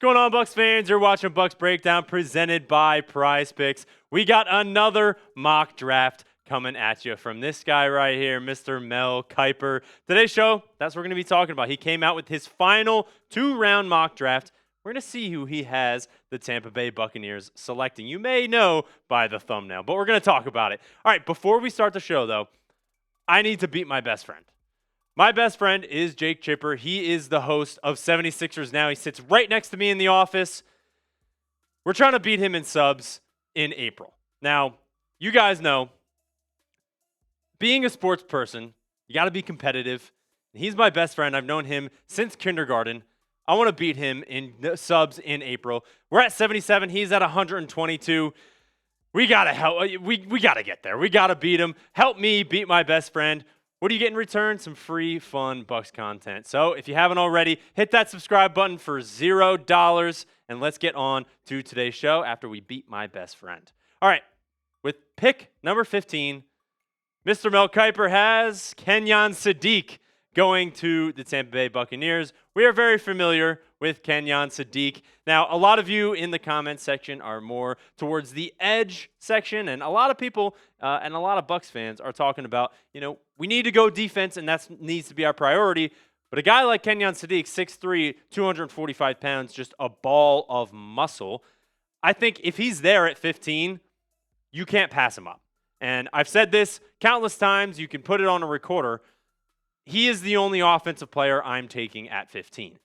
going on, Bucs fans? You're watching Bucs Breakdown presented by PrizePicks. We got another mock draft coming at you from this guy right here, Mr. Mel Kiper. Today's show, that's what we're going to be talking about. He came out with his final 2-round mock draft. We're going to see who he has the Tampa Bay Buccaneers selecting. You may know by the thumbnail, but we're going to talk about it. All right, before we start the show, though, I need to beat my best friend. My best friend is Jake Chipper. He is the host of 76ers Now. He sits right next to me in the office. We're trying to beat him in subs in April. Now, you guys know, being a sports person, you got to be competitive. He's my best friend. I've known him since kindergarten. I want to beat him in subs in April. We're at 77. He's at 122. We got to help. We got to get there. We got to beat him. Help me beat my best friend. What do you get in return? Some free, fun Bucs content. So if you haven't already, hit that subscribe button for $0, and let's get on to today's show after we beat my best friend. All right, with pick number 15, Mr. Mel Kiper has Kenyan Sadiq going to the Tampa Bay Buccaneers. We are very familiar with Kenyan Sadiq. Now, a lot of you in the comments section are more towards the edge section, and a lot of people and a lot of Bucs fans are talking about, we need to go defense, and that needs to be our priority. But a guy like Kenyan Sadiq, 6'3", 245 pounds, just a ball of muscle, I think if he's there at 15, you can't pass him up. And I've said this countless times. You can put it on a recorder. He is the only offensive player I'm taking at 15.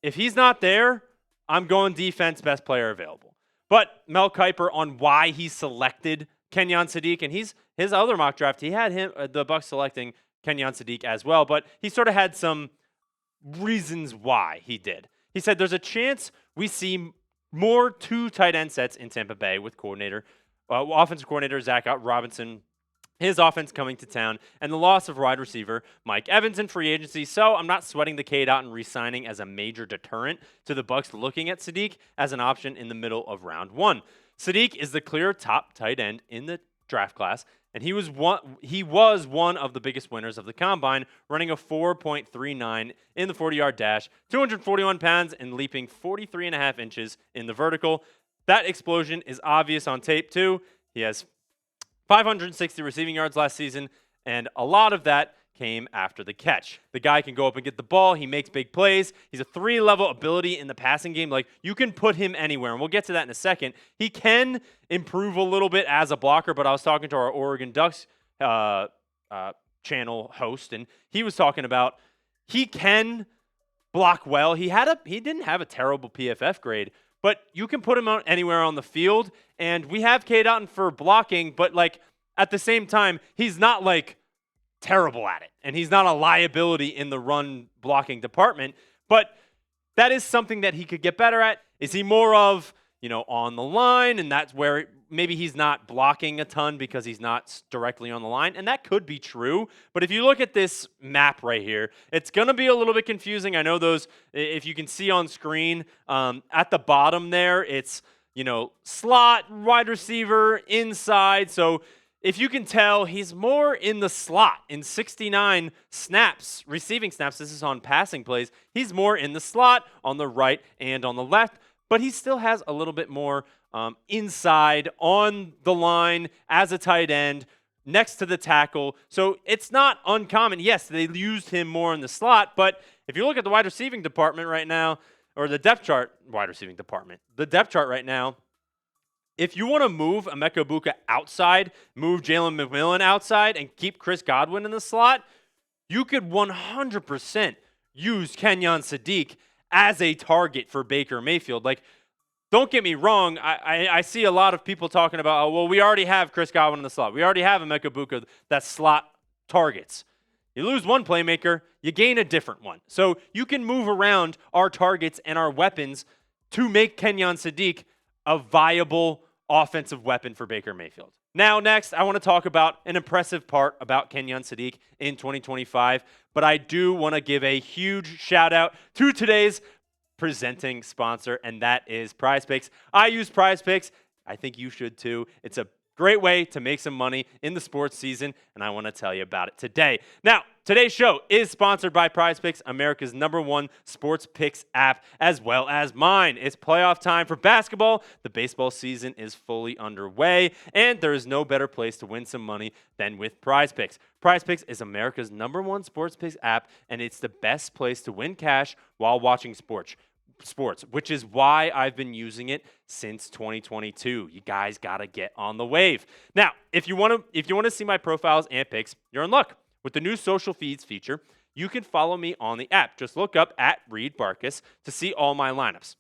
If he's not there, I'm going defense, best player available. But Mel Kiper on why he selected Kenyan Sadiq, and his other mock draft, he had the Bucs selecting Kenyan Sadiq as well, but he sort of had some reasons why he did. He said there's a chance we see more 2 tight end sets in Tampa Bay with offensive coordinator Zac Robinson, his offense coming to town, and the loss of wide receiver Mike Evans in free agency. So I'm not sweating the Cade Otton re-signing as a major deterrent to the Bucs looking at Sadiq as an option in the middle of round 1. Sadiq is the clear top tight end in the draft class, and he was one of the biggest winners of the combine, running a 4.39 in the 40-yard dash, 241 pounds, and leaping 43.5 inches in the vertical. That explosion is obvious on tape too. He has 560 receiving yards last season, and a lot of that came after the catch. The guy can go up and get the ball. He makes big plays. He's a 3-level ability in the passing game. Like, you can put him anywhere, and we'll get to that in a second. He can improve a little bit as a blocker, but I was talking to our Oregon Ducks channel host, and he was talking about he can block well. He didn't have a terrible PFF grade, but you can put him out anywhere on the field, and we have Cade Otton for blocking, but at the same time, he's not terrible at it, and he's not a liability in the run blocking department, but that is something that he could get better at. Is he more of, on the line, and that's where maybe he's not blocking a ton because he's not directly on the line, and that could be true, but if you look at this map right here, it's going to be a little bit confusing. I know those, if you can see on screen, at the bottom there, it's, slot, wide receiver, inside, so if you can tell, he's more in the slot. In 69 snaps, receiving snaps, this is on passing plays, he's more in the slot on the right and on the left, but he still has a little bit more inside on the line as a tight end next to the tackle. So it's not uncommon. Yes, they used him more in the slot, but if you look at the wide receiving department right now, or the depth chart, the depth chart right now, if you want to move Emeka Egbuka outside, move Jalen McMillan outside, and keep Chris Godwin in the slot, you could 100% use Kenyan Sadiq as a target for Baker Mayfield. Don't get me wrong. I see a lot of people talking about, we already have Chris Godwin in the slot. We already have Emeka Egbuka that slot targets. You lose one playmaker, you gain a different one. So you can move around our targets and our weapons to make Kenyan Sadiq a viable offensive weapon for Baker Mayfield. Now, next, I want to talk about an impressive part about Kenyan Sadiq in 2025, but I do want to give a huge shout out to today's presenting sponsor, and that is PrizePicks. I use PrizePicks. I think you should too. It's a Great way to make some money in the sports season, and I want to tell you about it today. Now, today's show is sponsored by PrizePicks, America's #1 sports picks app, as well as mine. It's playoff time for basketball. The baseball season is fully underway, and there is no better place to win some money than with PrizePicks. PrizePicks is America's #1 sports picks app, and it's the best place to win cash while watching sports, which is why I've been using it since 2022. You guys got to get on the wave. Now, if you want to see my profiles and picks, you're in luck. With the new social feeds feature, you can follow me on the app. Just look up @ReedBarkus to see all my lineups.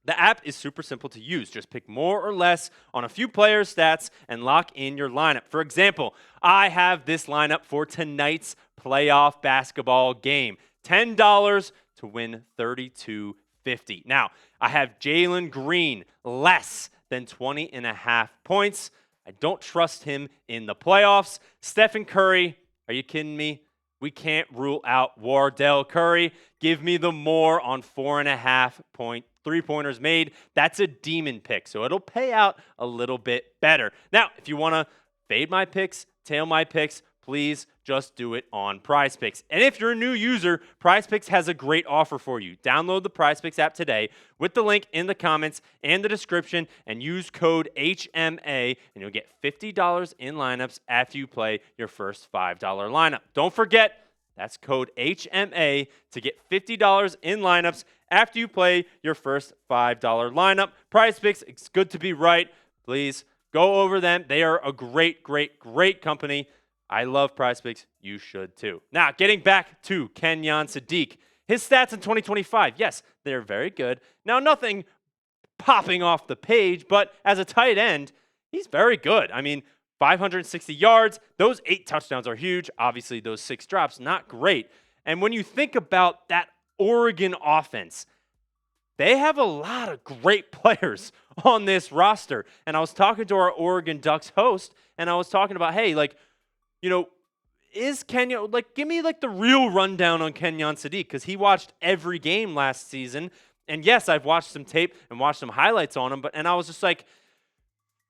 The app is super simple to use. Just pick more or less on a few players' stats and lock in your lineup. For example, I have this lineup for tonight's playoff basketball game. $10 to win $32.50. Now, I have Jalen Green less than 20.5 points. I don't trust him in the playoffs. Stephen Curry, are you kidding me? We can't rule out Wardell Curry. Give me the more on 4.5 3-pointers made. That's a demon pick, so it'll pay out a little bit better. Now, if you want to fade my picks, tail my picks, please just do it on PrizePicks. And if you're a new user, PrizePicks has a great offer for you. Download the PrizePicks app today with the link in the comments and the description and use code HMA and you'll get $50 in lineups after you play your first $5 lineup. Don't forget, that's code HMA to get $50 in lineups after you play your first $5 lineup. PrizePicks, it's good to be right. Please go over them. They are a great, great, great company. I love PrizePicks. You should too. Now, getting back to Kenyan Sadiq. His stats in 2025, yes, they're very good. Now, nothing popping off the page, but as a tight end, he's very good. I mean, 560 yards. Those 8 touchdowns are huge. Obviously, those 6 drops, not great. And when you think about that Oregon offense, they have a lot of great players on this roster. And I was talking to our Oregon Ducks host, and I was talking about, hey, is Kenyon, give me the real rundown on Kenyan Sadiq, because he watched every game last season. And yes, I've watched some tape and watched some highlights on him, and I was just like,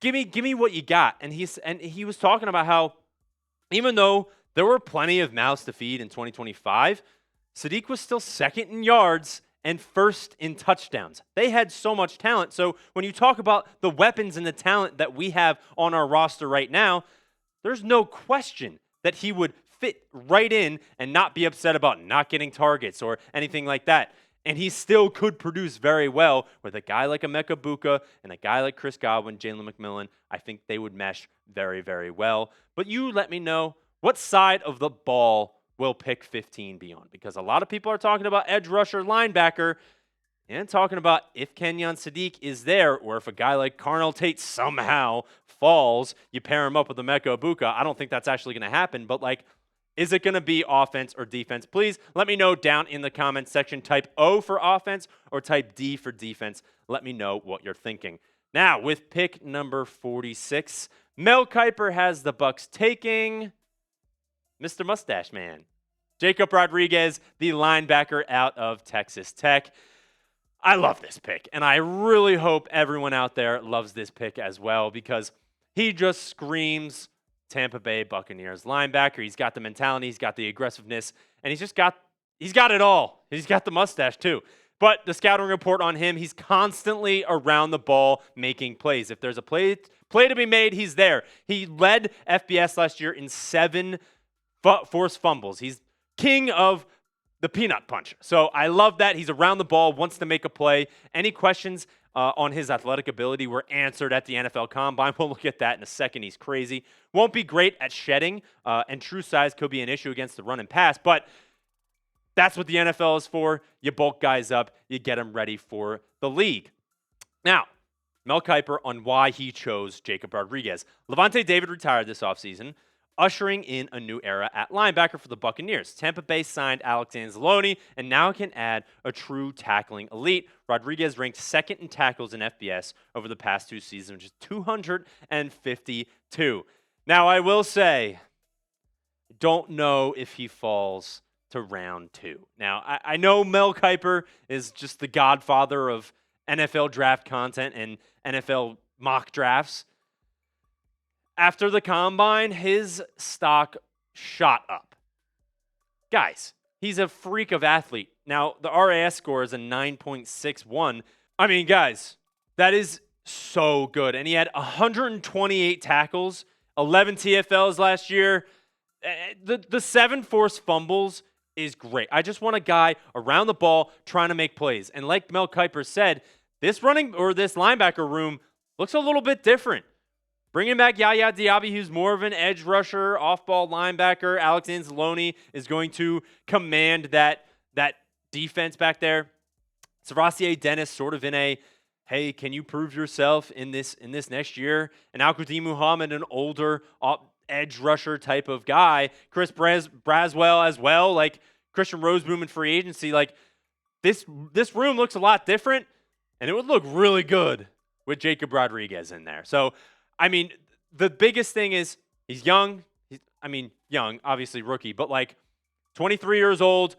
give me what you got. And he was talking about how even though there were plenty of mouths to feed in 2025, Sadiq was still second in yards and first in touchdowns. They had so much talent. So when you talk about the weapons and the talent that we have on our roster right now, there's no question that he would fit right in and not be upset about not getting targets or anything like that. And he still could produce very well with a guy like Emeka Buka and a guy like Chris Godwin, Jalen McMillan. I think they would mesh very, very well. But you let me know what side of the ball will pick 15 be on, because a lot of people are talking about edge rusher, linebacker, and talking about if Kenyan Sadiq is there, or if a guy like Carnell Tate somehow falls, you pair him up with Emeka Buka. I don't think that's actually going to happen, but is it going to be offense or defense? Please let me know down in the comments section. Type O for offense or type D for defense. Let me know what you're thinking. Now, with pick number 46, Mel Kiper has the Bucs taking Mr. Mustache Man, Jacob Rodriguez, the linebacker out of Texas Tech. I love this pick, and I really hope everyone out there loves this pick as well, because he just screams Tampa Bay Buccaneers linebacker. He's got the mentality, he's got the aggressiveness, and he's got it all. He's got the mustache too. But the scouting report on him, he's constantly around the ball making plays. If there's a play to be made, he's there. He led FBS last year in 7 forced fumbles. He's king of the peanut punch. So I love that. He's around the ball, wants to make a play. Any questions on his athletic ability were answered at the NFL Combine. We'll look at that in a second. He's crazy. Won't be great at shedding, and true size could be an issue against the run and pass, but that's what the NFL is for. You bulk guys up. You get them ready for the league. Now, Mel Kiper on why he chose Jacob Rodriguez. Levante David retired this offseason, ushering in a new era at linebacker for the Buccaneers. Tampa Bay signed Alex Anzalone and now can add a true tackling elite. Rodriguez ranked second in tackles in FBS over the past 2 seasons, which is 252. Now, I will say, don't know if he falls to round 2. Now, I know Mel Kiper is just the godfather of NFL draft content and NFL mock drafts. after the combine, his stock shot up. Guys, he's a freak of athlete. Now, the RAS score is a 9.61. I mean, guys, that is so good. And he had 128 tackles, 11 TFLs last year. The 7 forced fumbles is great. I just want a guy around the ball trying to make plays. And like Mel Kiper said, this linebacker room looks a little bit different. Bringing back Yaya Diaby, who's more of an edge rusher, off-ball linebacker. Alex Anzalone is going to command that defense back there. Savassier Dennis sort of in a, hey, can you prove yourself in this next year? And Al-Qadim Muhammad, an older edge rusher type of guy. Chris Braswell as well, like Christian Roseboom in free agency. Like this room looks a lot different, and it would look really good with Jacob Rodriguez in there. So, I mean, the biggest thing is he's young. Young, obviously rookie, but like 23 years old,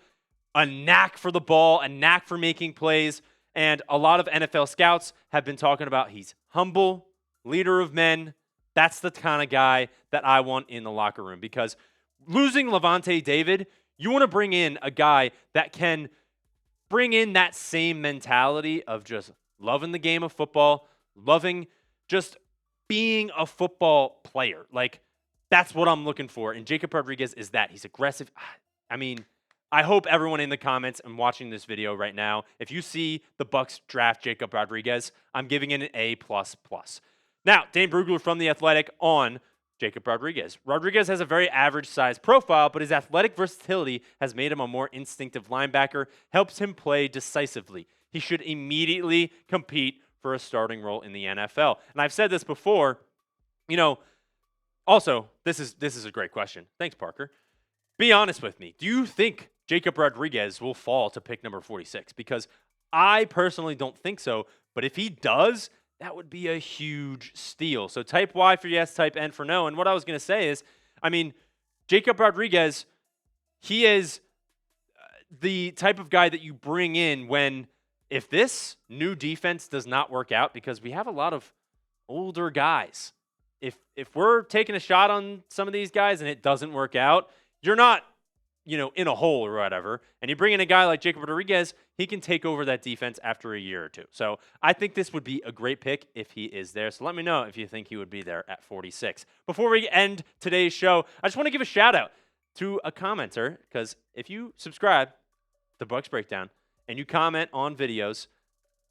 a knack for the ball, a knack for making plays. And a lot of NFL scouts have been talking about he's humble, leader of men. That's the kind of guy that I want in the locker room, because losing Levante David, you want to bring in a guy that can bring in that same mentality of just loving the game of football, loving just being a football player. Like, that's what I'm looking for. And Jacob Rodriguez is that. He's aggressive. I mean, I hope everyone in the comments and watching this video right now, if you see the Bucs draft Jacob Rodriguez, I'm giving it an A++. Now, Dane Brugler from The Athletic on Jacob Rodriguez. Rodriguez has a very average size profile, but his athletic versatility has made him a more instinctive linebacker, helps him play decisively. He should immediately compete for a starting role in the NFL. And I've said this before, also, this is a great question. Thanks, Parker. Be honest with me. Do you think Jacob Rodriguez will fall to pick number 46? Because I personally don't think so, but if he does, that would be a huge steal. So type Y for yes, type N for no. And what I was going to say is, Jacob Rodriguez, he is the type of guy that you bring in when, if this new defense does not work out, because we have a lot of older guys. If we're taking a shot on some of these guys and it doesn't work out, you're not, in a hole or whatever, and you bring in a guy like Jacob Rodriguez, he can take over that defense after a year or two. So I think this would be a great pick if he is there. So let me know if you think he would be there at 46. Before we end today's show, I just want to give a shout out to a commenter, because if you subscribe to Bucs Breakdown and you comment on videos,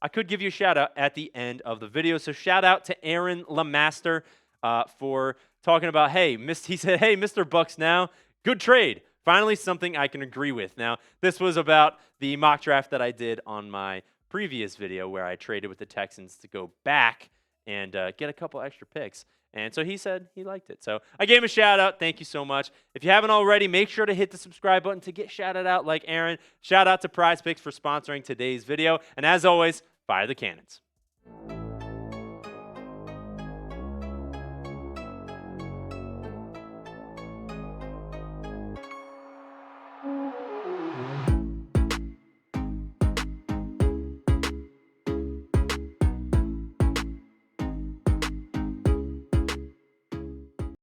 I could give you a shout out at the end of the video. So shout out to Aaron Lamaster for talking about, he said, hey, Mr. Bucs now, good trade. Finally, something I can agree with. Now, this was about the mock draft that I did on my previous video where I traded with the Texans to go back and get a couple extra picks. And so he said he liked it. So I gave him a shout out. Thank you so much. If you haven't already, make sure to hit the subscribe button to get shouted out like Aaron. Shout out to PrizePicks for sponsoring today's video. And as always, fire the cannons.